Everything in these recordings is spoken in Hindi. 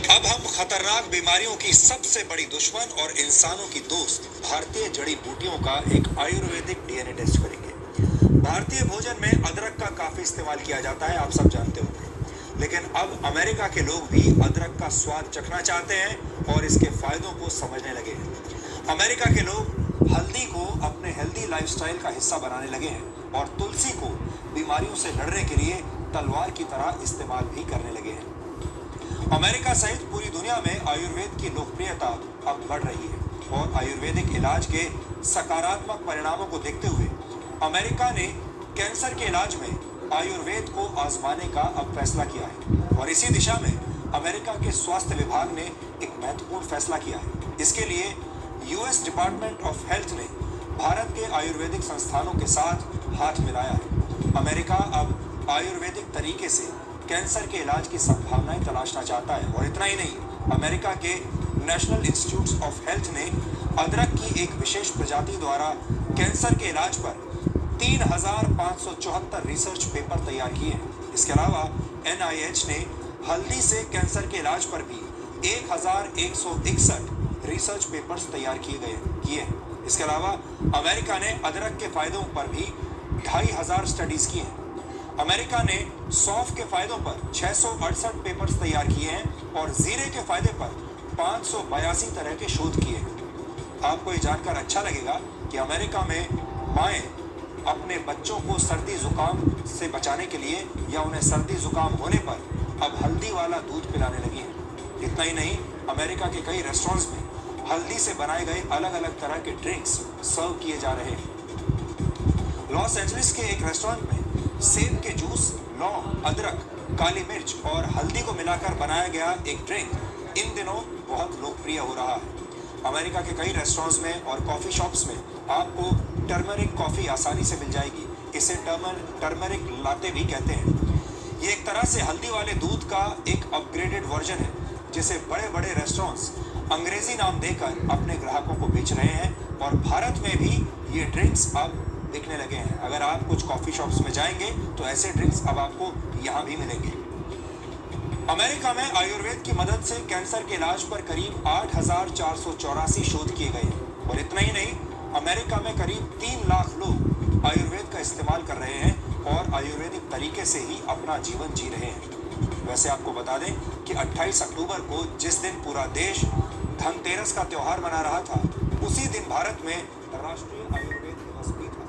अब हम खतरनाक बीमारियों की सबसे बड़ी दुश्मन और इंसानों की दोस्त भारतीय जड़ी बूटियों का एक आयुर्वेदिक डीएनए टेस्ट करेंगे। भारतीय भोजन में अदरक का काफी इस्तेमाल किया जाता है, आप सब जानते होंगे। लेकिन अब अमेरिका के लोग भी अदरक का स्वाद चखना चाहते हैं और इसके फायदों को समझने लगे हैं। अमेरिका के लोग हल्दी को अपने हेल्दी लाइफस्टाइल का हिस्सा बनाने लगे हैं और तुलसी को बीमारियों से लड़ने के लिए तलवार की तरह इस्तेमाल भी करने लगे हैं। अमेरिका सहित पूरी दुनिया में आयुर्वेद की लोकप्रियता अब बढ़ रही है और आयुर्वेदिक इलाज के सकारात्मक परिणामों को देखते हुए अमेरिका ने कैंसर के इलाज में आयुर्वेद को आजमाने का अब फैसला किया है और इसी दिशा में अमेरिका के स्वास्थ्य विभाग ने एक महत्वपूर्ण फैसला किया है। इसके लिए यूएस डिपार्टमेंट ऑफ हेल्थ ने भारत के आयुर्वेदिक संस्थानों के साथ हाथ मिलाया है। अमेरिका अब आयुर्वेदिक तरीके से कैंसर के इलाज की संभावनाएं तलाशना चाहता है और इतना ही नहीं, अमेरिका के नेशनल इंस्टीट्यूट ऑफ हेल्थ ने अदरक की एक विशेष प्रजाति द्वारा कैंसर के इलाज पर 3,574 रिसर्च पेपर तैयार किए हैं। इसके अलावा एनआईएच ने हल्दी से कैंसर के इलाज पर भी 1,161 रिसर्च पेपर्स तैयार किए हैं। इसके अलावा अमेरिका ने अदरक के फायदों पर भी 2,500 स्टडीज की हैं। अमेरिका ने सौंफ के फायदों पर 668 पेपर्स तैयार किए हैं और जीरे के फायदे पर 582 तरह के शोध किए हैं। आपको ये जानकर अच्छा लगेगा कि अमेरिका में माएं अपने बच्चों को सर्दी जुकाम से बचाने के लिए या उन्हें सर्दी जुकाम होने पर अब हल्दी वाला दूध पिलाने लगी हैं। इतना ही नहीं, अमेरिका के कई रेस्टोरेंट्स में हल्दी से बनाए गए अलग अलग तरह के ड्रिंक्स सर्व किए जा रहे हैं। लॉस एंजलिस के एक रेस्टोरेंट में सेब के जूस, लौंग, अदरक, काली मिर्च और हल्दी को मिलाकर बनाया गया एक ड्रिंक इन दिनों बहुत लोकप्रिय हो रहा है। अमेरिका के कई रेस्टोरेंट्स में और कॉफी शॉप्स में आपको टर्मरिक कॉफी आसानी से मिल जाएगी। इसे टर्मरिक लाते भी कहते हैं। ये एक तरह से हल्दी वाले दूध का एक अपग्रेडेड वर्जन है जिसे बड़े बड़े रेस्टोरेंट्स अंग्रेजी नाम देकर अपने ग्राहकों को बेच रहे हैं और भारत में भी ये ड्रिंक्स अब दिखने लगे हैं। अगर आप कुछ कॉफी शॉप्स में जाएंगे तो ऐसे ड्रिंक्स अब आपको यहाँ भी मिलेंगे। अमेरिका में आयुर्वेद की मदद से कैंसर के इलाज पर करीब 8,484 शोध किए गए हैं और इतना ही नहीं, अमेरिका में करीब 3 लाख लोग आयुर्वेद का इस्तेमाल कर रहे हैं और आयुर्वेदिक तरीके से ही अपना जीवन जी रहे हैं। वैसे आपको बता दें कि 28 अक्टूबर को जिस दिन पूरा देश धनतेरस का त्योहार मना रहा था, उसी दिन भारत में राष्ट्रीय आयुर्वेद दिवस भी था।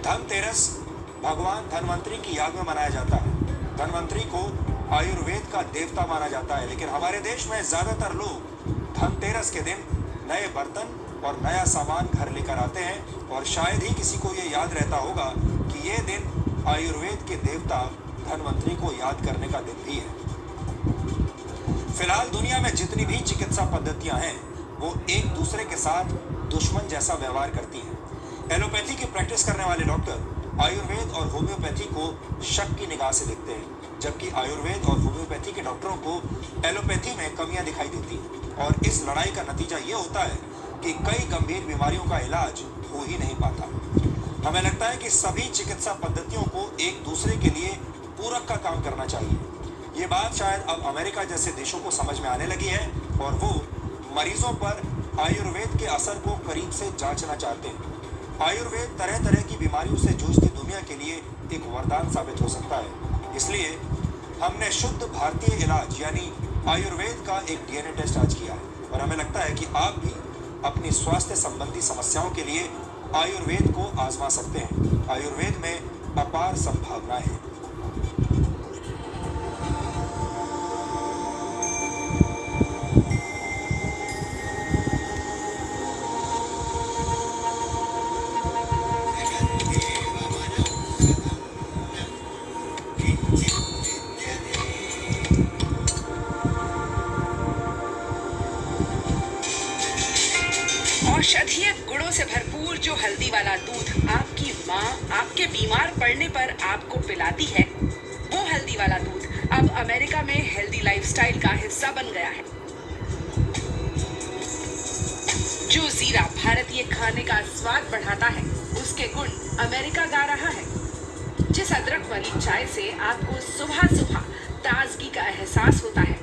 धनतेरस भगवान धनवंतरी की याद में मनाया जाता है। धनवंतरी को आयुर्वेद का देवता माना जाता है, लेकिन हमारे देश में ज्यादातर लोग धनतेरस के दिन नए बर्तन और नया सामान घर लेकर आते हैं और शायद ही किसी को ये याद रहता होगा कि ये दिन आयुर्वेद के देवता धनवंतरी को याद करने का दिन भी है। फिलहाल दुनिया में जितनी भी चिकित्सा पद्धतियां हैं वो एक दूसरे के साथ दुश्मन जैसा व्यवहार करती हैं। एलोपैथी की प्रैक्टिस करने वाले डॉक्टर आयुर्वेद और होम्योपैथी को शक की निगाह से देखते हैं, जबकि आयुर्वेद और होम्योपैथी के डॉक्टरों को एलोपैथी में कमियां दिखाई देती हैं और इस लड़ाई का नतीजा ये होता है कि कई गंभीर बीमारियों का इलाज हो ही नहीं पाता। हमें लगता है कि सभी चिकित्सा पद्धतियों को एक दूसरे के लिए पूरक का काम करना चाहिए। ये बात शायद अब अमेरिका जैसे देशों को समझ में आने लगी है और वो मरीजों पर आयुर्वेद के असर को करीब से जांचना चाहते हैं। आयुर्वेद तरह तरह की बीमारियों से जूझती दुनिया के लिए एक वरदान साबित हो सकता है। इसलिए हमने शुद्ध भारतीय इलाज यानी आयुर्वेद का एक डीएनए टेस्ट आज किया है और हमें लगता है कि आप भी अपनी स्वास्थ्य संबंधी समस्याओं के लिए आयुर्वेद को आजमा सकते हैं। आयुर्वेद में अपार संभावनाएं हैं। औषधीय गुणों से भरपूर जो हल्दी वाला दूध आपकी माँ आपके बीमार पड़ने पर आपको पिलाती है, वो हल्दी वाला दूध अब अमेरिका में हेल्दी लाइफस्टाइल का हिस्सा बन गया है। जो जीरा भारतीय खाने का स्वाद बढ़ाता है, उसके गुण अमेरिका गा रहा है। जिस अदरक वाली चाय से आपको सुबह सुबह ताजगी का एहसास होता है,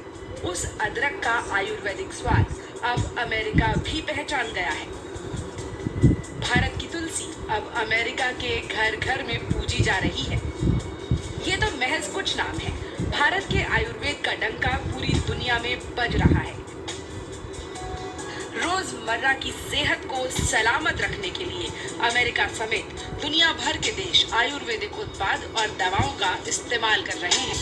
उस अदरक का आयुर्वेदिक स्वाद अब अमेरिका भी पहचान गया है। भारत की तुलसी अब अमेरिका के घर घर में पूजी जा रही है। ये तो महज कुछ नाम है। भारत के आयुर्वेद का डंका पूरी दुनिया में बज रहा है। रोजमर्रा की सेहत को सलामत रखने के लिए अमेरिका समेत दुनिया भर के देश आयुर्वेदिक उत्पाद और दवाओं का इस्तेमाल कर रहे हैं।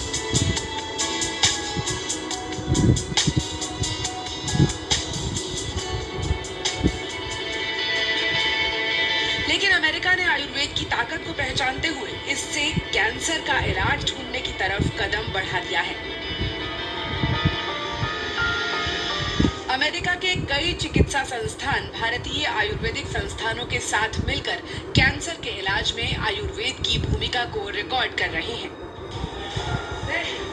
लेकिन अमेरिका ने आयुर्वेद की ताकत को पहचानते हुए इससे कैंसर का इलाज ढूंढने की तरफ कदम बढ़ा दिया है। अमेरिका के कई चिकित्सा संस्थान भारतीय आयुर्वेदिक संस्थानों के साथ मिलकर कैंसर के इलाज में आयुर्वेद की भूमिका को रिकॉर्ड कर रहे हैं।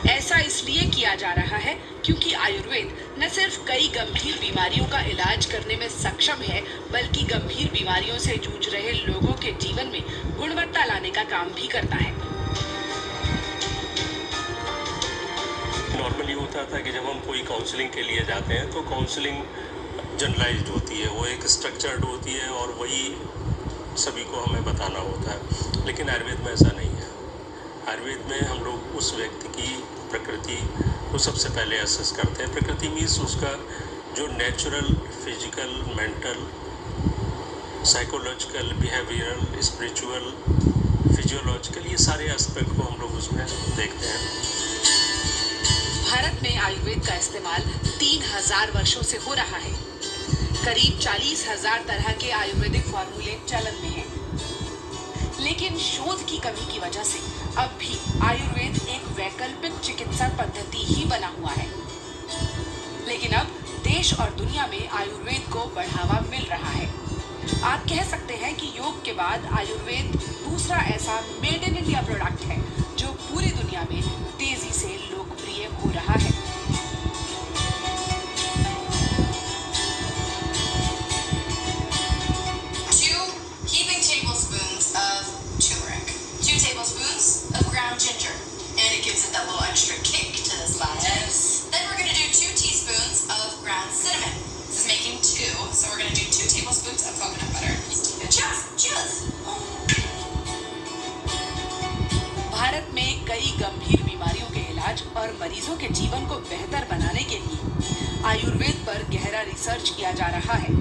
ऐसा इसलिए किया जा रहा है क्योंकि आयुर्वेद न सिर्फ कई गंभीर बीमारियों का इलाज करने में सक्षम है, बल्कि गंभीर बीमारियों से जूझ रहे लोगों के जीवन में गुणवत्ता लाने का काम भी करता है। नॉर्मली होता था कि जब हम कोई काउंसलिंग के लिए जाते हैं तो काउंसलिंग जनरलाइज्ड होती है, वो एक स्ट्रक्चर्ड होती है और वही सभी को हमें बताना होता है। लेकिन आयुर्वेद में ऐसा नहीं है। आयुर्वेद में हम लोग उस व्यक्ति की प्रकृति को सबसे पहले असेस करते हैं। प्रकृति मीन्स उसका जो natural, physical, mental, psychological, behavioural, spiritual, physiological, ये सारे एस्पेक्ट को हम लोग उसमें देखते हैं। भारत में आयुर्वेद का इस्तेमाल 3000 वर्षों से हो रहा है। करीब 40,000 तरह के आयुर्वेदिक फॉर्मूले चलन में हैं। लेकिन शोध की कमी की वजह से अब भी आयुर्वेद एक वैकल्पिक चिकित्सा पद्धति ही बना हुआ है। लेकिन अब देश और दुनिया में आयुर्वेद को बढ़ावा मिल रहा है। आप कह सकते हैं कि योग के बाद आयुर्वेद दूसरा ऐसा मेड इन इंडिया प्रोडक्ट है जो पूरी दुनिया में तेजी से लोकप्रिय हो रहा है। Extra kick to this latte. Then we're going to do 2 teaspoons of ground cinnamon. This is making 2, so we're going to do 2 tablespoons of coconut butter. Cheers! Cheers! Bharat में कई गंभीर बीमारियों के इलाज और मरीजों के जीवन को बेहतर बनाने के लिए आयुर्वेद पर गहरा रिसर्च किया जा रहा है।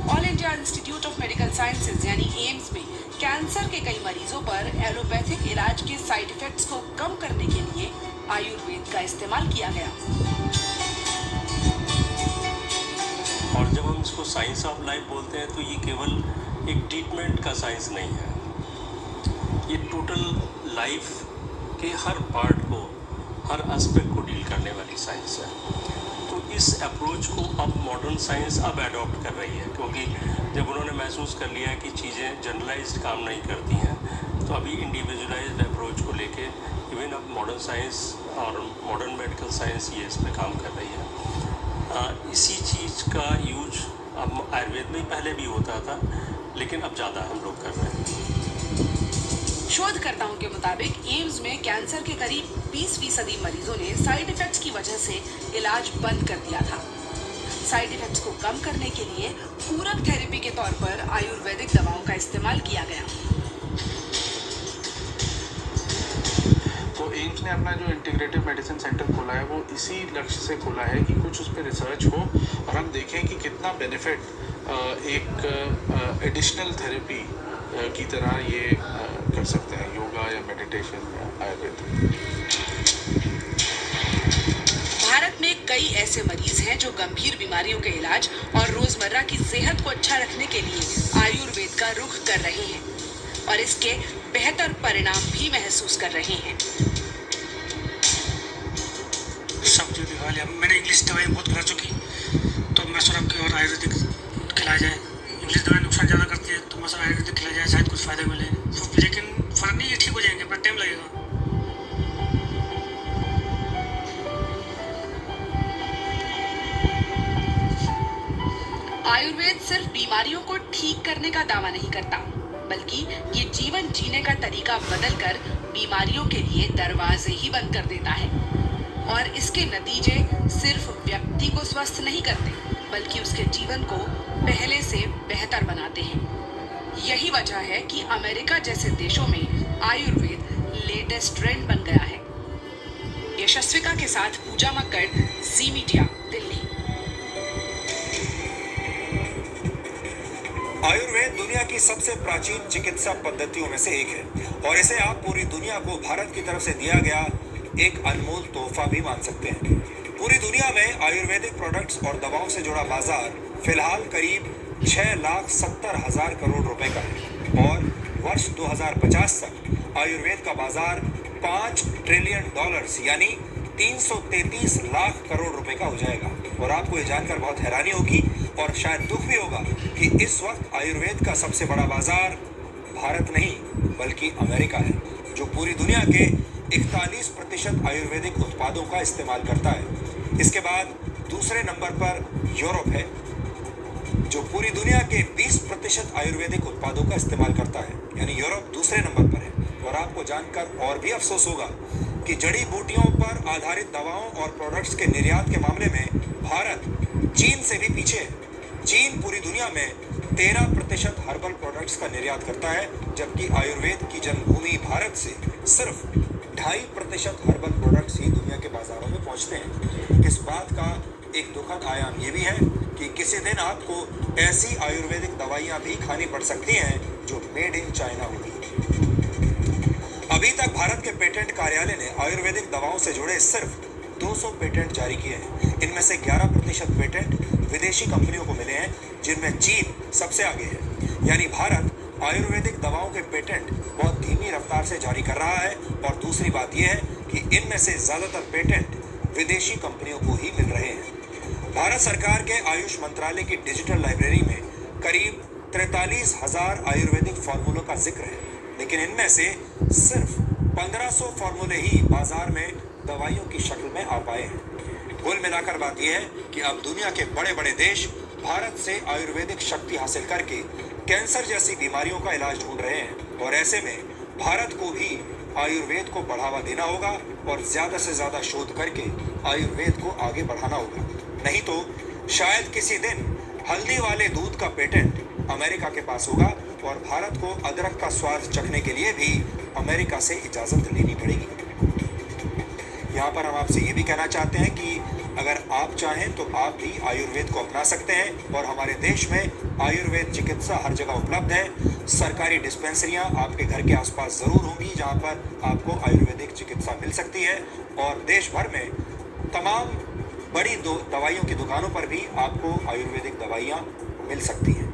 All India institute of medical sciences यानी एम्स में कैंसर के कई मरीजों पर एलोपैथिक इलाज के साइड इफेक्ट्स को कम करने के लिए आयुर्वेद का इस्तेमाल किया गया। और जब हम इसको साइंस ऑफ लाइफ बोलते हैं तो ये केवल एक ट्रीटमेंट का साइंस नहीं है, ये टोटल लाइफ के हर पार्ट को, हर एस्पेक्ट को डील करने वाली साइंस है। तो इस अप्रोच को अब मॉडर्न साइंस अब एडॉप्ट कर रही है, क्योंकि जब उन्होंने महसूस कर लिया कि चीज़ें जनरलाइज्ड काम नहीं करती हैं, तो अभी इंडिविजुअलाइज्ड अप्रोच को लेके इवन अब मॉडर्न साइंस और मॉडर्न मेडिकल साइंस ये इस पर काम कर रही है। इसी चीज़ का यूज अब आयुर्वेद में पहले भी होता था, लेकिन अब ज़्यादा हम लोग कर रहे हैं। शोधकर्ताओं के मुताबिक एम्स में कैंसर के करीब 20% मरीजों ने साइड इफेक्ट्स की वजह से इलाज बंद कर दिया था। साइड इफेक्ट्स को कम करने के लिए पूरक थेरेपी के तौर पर आयुर्वेदिक दवाओं का इस्तेमाल किया गया। तो एम्स ने अपना जो इंटीग्रेटिव मेडिसिन सेंटर खोला है वो इसी लक्ष्य से खोला है कि कुछ उस पर रिसर्च हो और हम देखें कि कितना बेनिफिट एक एडिशनल थेरेपी की तरह ये कर सकते हैं, योगा या मेडिटेशन या आयुर्वेद। भारत में कई ऐसे मरीज हैं जो गंभीर बीमारियों के इलाज और रोजमर्रा की सेहत को अच्छा रखने के लिए आयुर्वेद का रुख कर रहे हैं और इसके बेहतर परिणाम भी महसूस कर रहे हैं। सब जो दिखा लिया, मैंने इंग्लिश दवाई बहुत खा चुकी, तो मैं सोचा कि और आयुर्वेदिक खिलाया जाए। इंग्लिश दवाई नुकसान ज़्यादा करती है, तो मैं सोचा आयुर्वेदिक खिलाया जाए, शायद कुछ फ़ायदा मिले। लेकिन फ़र्क नहीं, ये ठीक हो जाएंगे, पर टाइम लगेगा। आयुर्वेद सिर्फ बीमारियों को ठीक करने का दावा नहीं करता, बल्कि ये जीवन जीने का तरीका बदलकर बीमारियों के लिए दरवाजे ही बंद कर देता है। और इसके नतीजे सिर्फ व्यक्ति को स्वस्थ नहीं करते बल्कि उसके जीवन को पहले से बेहतर बनाते हैं। यही वजह है कि अमेरिका जैसे देशों में आयुर्वेद लेटेस्ट ट्रेंड बन गया है। यशस्विका के साथ पूजा मक्कड़, जी मीडिया, दिल्ली। आयुर्वेद दुनिया की सबसे प्राचीन चिकित्सा पद्धतियों में से एक है और इसे आप पूरी दुनिया को भारत की तरफ से दिया गया एक अनमोल तोहफा भी मान सकते हैं। पूरी दुनिया में आयुर्वेदिक प्रोडक्ट्स और दवाओं से जुड़ा बाजार फिलहाल करीब 6,70,000 करोड़ रुपए का है और वर्ष 2050 तक आयुर्वेद का बाजार $5 ट्रिलियन यानी 333 लाख करोड़ रुपए का हो जाएगा। और आपको ये जानकर बहुत हैरानी होगी और शायद दुख भी होगा कि इस वक्त आयुर्वेद का सबसे बड़ा बाजार भारत नहीं बल्कि अमेरिका है, जो पूरी दुनिया के 41% आयुर्वेदिक उत्पादों का इस्तेमाल करता है। इसके बाद दूसरे नंबर पर यूरोप है, जो पूरी दुनिया के 20% आयुर्वेदिक उत्पादों का इस्तेमाल करता है, यानी यूरोप दूसरे नंबर पर है। और आपको जानकर और भी अफसोस होगा कि जड़ी बूटियों पर आधारित दवाओं और प्रोडक्ट्स के निर्यात के मामले में भारत चीन से भी पीछे है। चीन पूरी दुनिया में 13% हर्बल प्रोडक्ट्स का निर्यात करता है, जबकि आयुर्वेद की जन्मभूमि भारत से सिर्फ 2.5% हर्बल प्रोडक्ट्स ही दुनिया के बाजारों में पहुंचते हैं। इस बात का एक दुखद आयाम ये भी है कि किसी दिन आपको ऐसी आयुर्वेदिक दवाइयां भी खानी पड़ सकती हैं जो मेड इन चाइना होगी। अभी तक भारत के पेटेंट कार्यालय ने आयुर्वेदिक दवाओं से जुड़े सिर्फ 200 पेटेंट जारी किए हैं। इनमें से 11% पेटेंट विदेशी कंपनियों को मिले हैं, जिनमें चीन सबसे आगे है। यानी भारत आयुर्वेदिक दवाओं के पेटेंट बहुत धीमी रफ्तार से जारी कर रहा है। और दूसरी बात यह है कि इनमें से ज्यादातर पेटेंट विदेशी कंपनियों को ही मिल रहे हैं। भारत सरकार के आयुष मंत्रालय की डिजिटल लाइब्रेरी में करीब 43,000 आयुर्वेदिक फॉर्मूलों का जिक्र है, लेकिन इनमें से सिर्फ 1500 फॉर्मूले ही बाजार में दवाइयों की शक्ल में आ पाए हैं। कुल मिलाकर बात यह है कि अब दुनिया के बड़े बड़े देश भारत से आयुर्वेदिक शक्ति हासिल करके कैंसर जैसी बीमारियों का इलाज ढूंढ रहे हैं। और ऐसे में भारत को भी आयुर्वेद को बढ़ावा देना होगा और ज्यादा से ज्यादा शोध करके आयुर्वेद को आगे बढ़ाना होगा। नहीं तो शायद किसी दिन हल्दी वाले दूध का पेटेंट अमेरिका के पास होगा और भारत को अदरक का स्वाद चखने के लिए भी अमेरिका से इजाजत लेनी पड़ेगी। यहाँ पर हम आपसे ये भी कहना चाहते हैं कि अगर आप चाहें तो आप भी आयुर्वेद को अपना सकते हैं और हमारे देश में आयुर्वेद चिकित्सा हर जगह उपलब्ध है। सरकारी डिस्पेंसरियाँ आपके घर के आसपास ज़रूर होंगी जहाँ पर आपको आयुर्वेदिक चिकित्सा मिल सकती है। और देश भर में तमाम बड़ी दवाइयों की दुकानों पर भी आपको आयुर्वेदिक दवाइयाँ मिल सकती हैं।